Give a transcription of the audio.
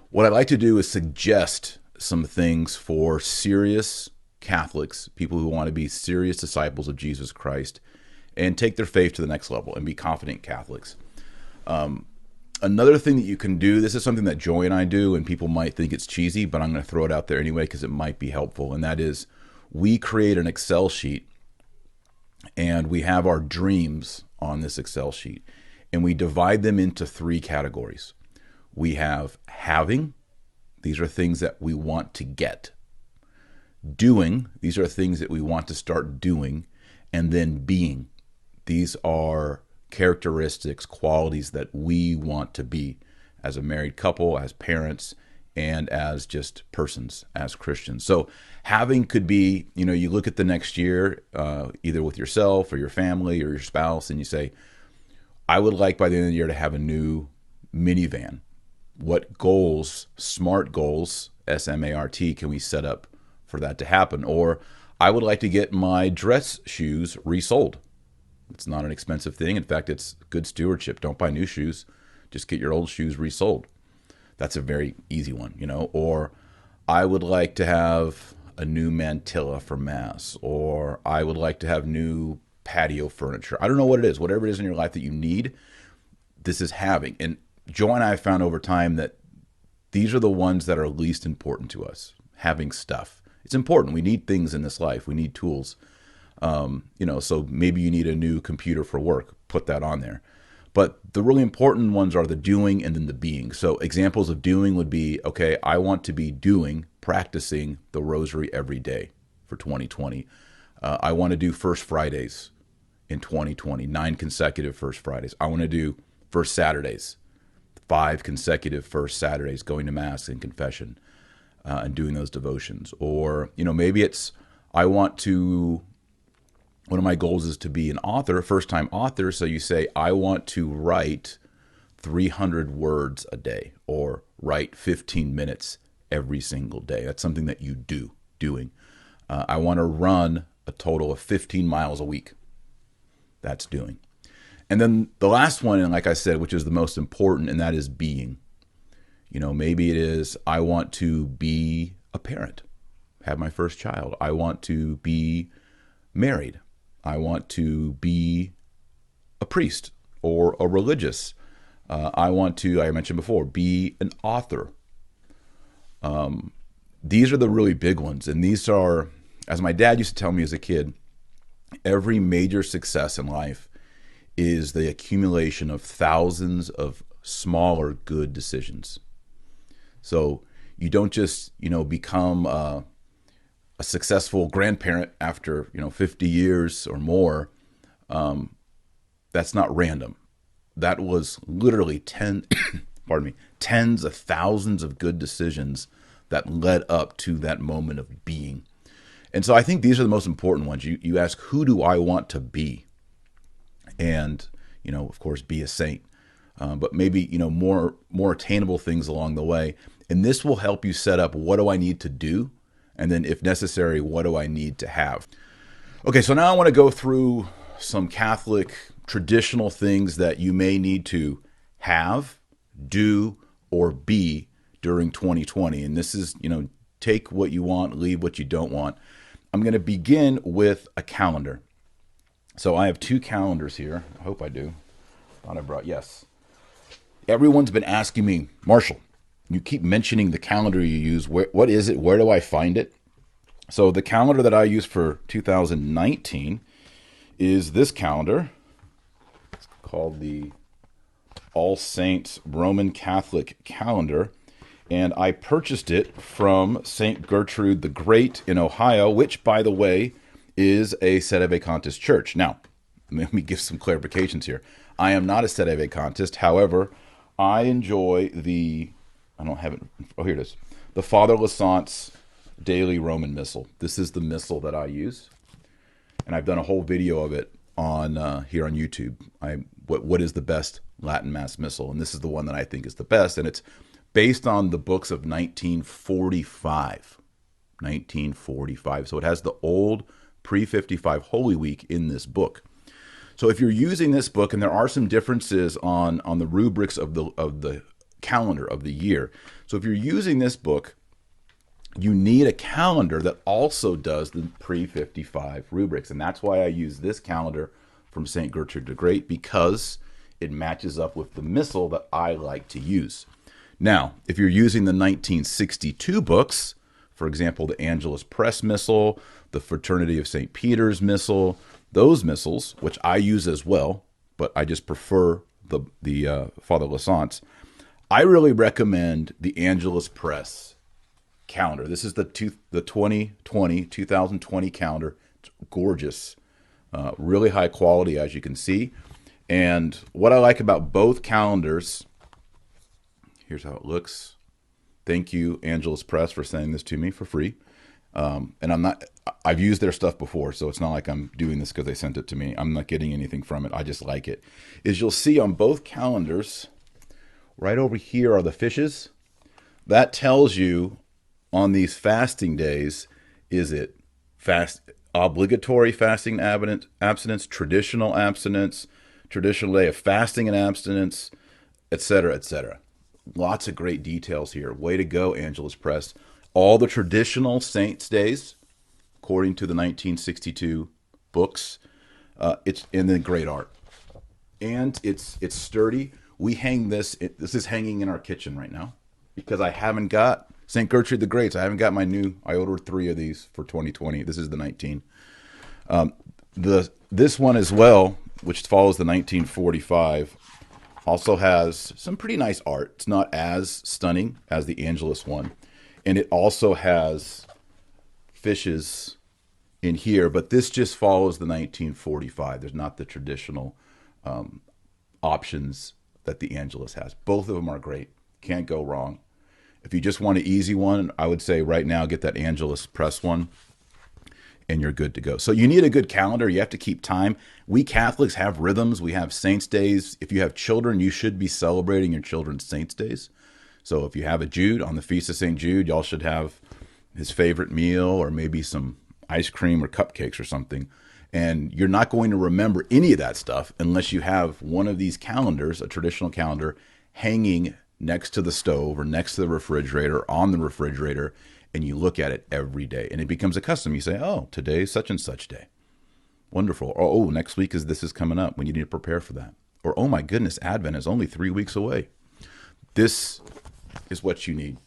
What I like to do is suggest some things for serious Catholics, people who want to be serious disciples of Jesus Christ and take their faith to the next level and be confident Catholics. Another thing that you can do, this is something that Joy and I do, and people might think it's cheesy, but I'm going to throw it out there anyway because it might be helpful. And that is, we create an Excel sheet and we have our dreams on this Excel sheet. And we divide them into three categories. We have having, these are things that we want to get. Doing, these are things that we want to start doing. And then being, these are characteristics, qualities that we want to be as a married couple, as parents, and as just persons, as Christians. So having could be, you look at the next year, either with yourself or your family or your spouse, and you say, I would like by the end of the year to have a new minivan. What goals, smart goals, SMART, can we set up for that to happen? Or I would like to get my dress shoes resold. It's not an expensive thing. In fact, it's good stewardship. Don't buy new shoes. Just get your old shoes resold. That's a very easy one, Or I would like to have a new mantilla for Mass. Or I would like to have new patio furniture. I don't know what it is. Whatever it is in your life that you need, this is having. And Joe and I have found over time that these are the ones that are least important to us. Having stuff. It's important. We need things in this life. We need tools. So maybe you need a new computer for work, put that on there. But the really important ones are the doing and then the being. So examples of doing would be, okay, I want to be practicing the rosary every day for 2020. I want to do First Fridays in 2020, 9 consecutive First Fridays. I want to do First Saturdays, 5 consecutive First Saturdays, going to Mass and confession and doing those devotions. Or, maybe it's, one of my goals is to be an author, first-time author. So you say, I want to write 300 words a day or write 15 minutes every single day. That's something that you doing. I want to run a total of 15 miles a week. That's doing. And then the last one, and like I said, which is the most important, and that is being. Maybe it is, I want to be a parent, have my first child. I want to be married. I want to be a priest or a religious. I want to, I mentioned before, be an author. These are the really big ones. And these are, as my dad used to tell me as a kid, every major success in life is the accumulation of thousands of smaller good decisions. So you don't just, become a successful grandparent after 50 years or more. That's not random. That was literally tens of thousands of good decisions that led up to that moment of being. And so I think these are the most important ones. You ask, who do I want to be? And of course, be a saint. But maybe more attainable things along the way. And this will help you set up, what do I need to do? And then if necessary, what do I need to have? Okay, so now I want to go through some Catholic traditional things that you may need to have, do, or be during 2020. And this is, take what you want, leave what you don't want. I'm going to begin with a calendar. So I have 2 calendars here. I hope I do. Thought I brought, yes. Everyone's been asking me, Marshall, you keep mentioning the calendar you use. What is it? Where do I find it? So the calendar that I use for 2019 is this calendar. It's called the All Saints Roman Catholic Calendar. And I purchased it from St. Gertrude the Great in Ohio, which, by the way, is a Sedevacantist church. Now, let me give some clarifications here. I am not a Sedevacantist. However, I enjoy I don't have it. Oh, here it is. The Father Lassant's Daily Roman Missal. This is the missal that I use. And I've done a whole video of it on here on YouTube. What is the best Latin Mass Missal? And this is the one that I think is the best. And it's based on the books of 1945. 1945. So it has the old pre-55 Holy Week in this book. So if you're using this book, and there are some differences on the rubrics of the calendar of the year. So if you're using this book, you need a calendar that also does the pre-55 rubrics. And that's why I use this calendar from St. Gertrude the Great, because it matches up with the missal that I like to use. Now, if you're using the 1962 books, for example, the Angelus Press Missal, the Fraternity of St. Peter's Missal, those missals, which I use as well, but I just prefer the Father Lassance, I really recommend the Angelus Press calendar. This is the 2020 calendar. It's gorgeous, really high quality, as you can see. And what I like about both calendars, here's how it looks. Thank you, Angelus Press, for sending this to me for free. And I've used their stuff before, so it's not like I'm doing this because they sent it to me. I'm not getting anything from it. I just like it. Is you'll see on both calendars, right over here are the fishes. That tells you on these fasting days, is it obligatory fasting abstinence, traditional abstinence, traditional day of fasting and abstinence, etc., etc. Lots of great details here. Way to go, Angelus Press. All the traditional saints' days, according to the 1962 books. It's in the great art, and it's sturdy. We hang this. This is hanging in our kitchen right now because I haven't got St. Gertrude the Great. I haven't got my new. I ordered 3 of these for 2020. This is the 19. This one as well, which follows the 1945. Also has some pretty nice art. It's not as stunning as the Angelus one. And it also has fishes in here, but this just follows the 1945. There's not the traditional options that the Angelus has. Both of them are great. Can't go wrong. If you just want an easy one, I would say right now get that Angelus Press one, and you're good to go. So you need a good calendar. You have to keep time. We Catholics have rhythms. We have saints' days. If you have children, you should be celebrating your children's saints' days. So if you have a Jude on the Feast of St. Jude, y'all should have his favorite meal or maybe some ice cream or cupcakes or something. And you're not going to remember any of that stuff unless you have one of these calendars, a traditional calendar, hanging next to the stove or next to the refrigerator, on the refrigerator, and you look at it every day. And it becomes a custom. You say, oh, today is such and such day. Wonderful. Or, oh, next week this is coming up when you need to prepare for that. Or, oh my goodness, Advent is only 3 weeks away. This is what you need.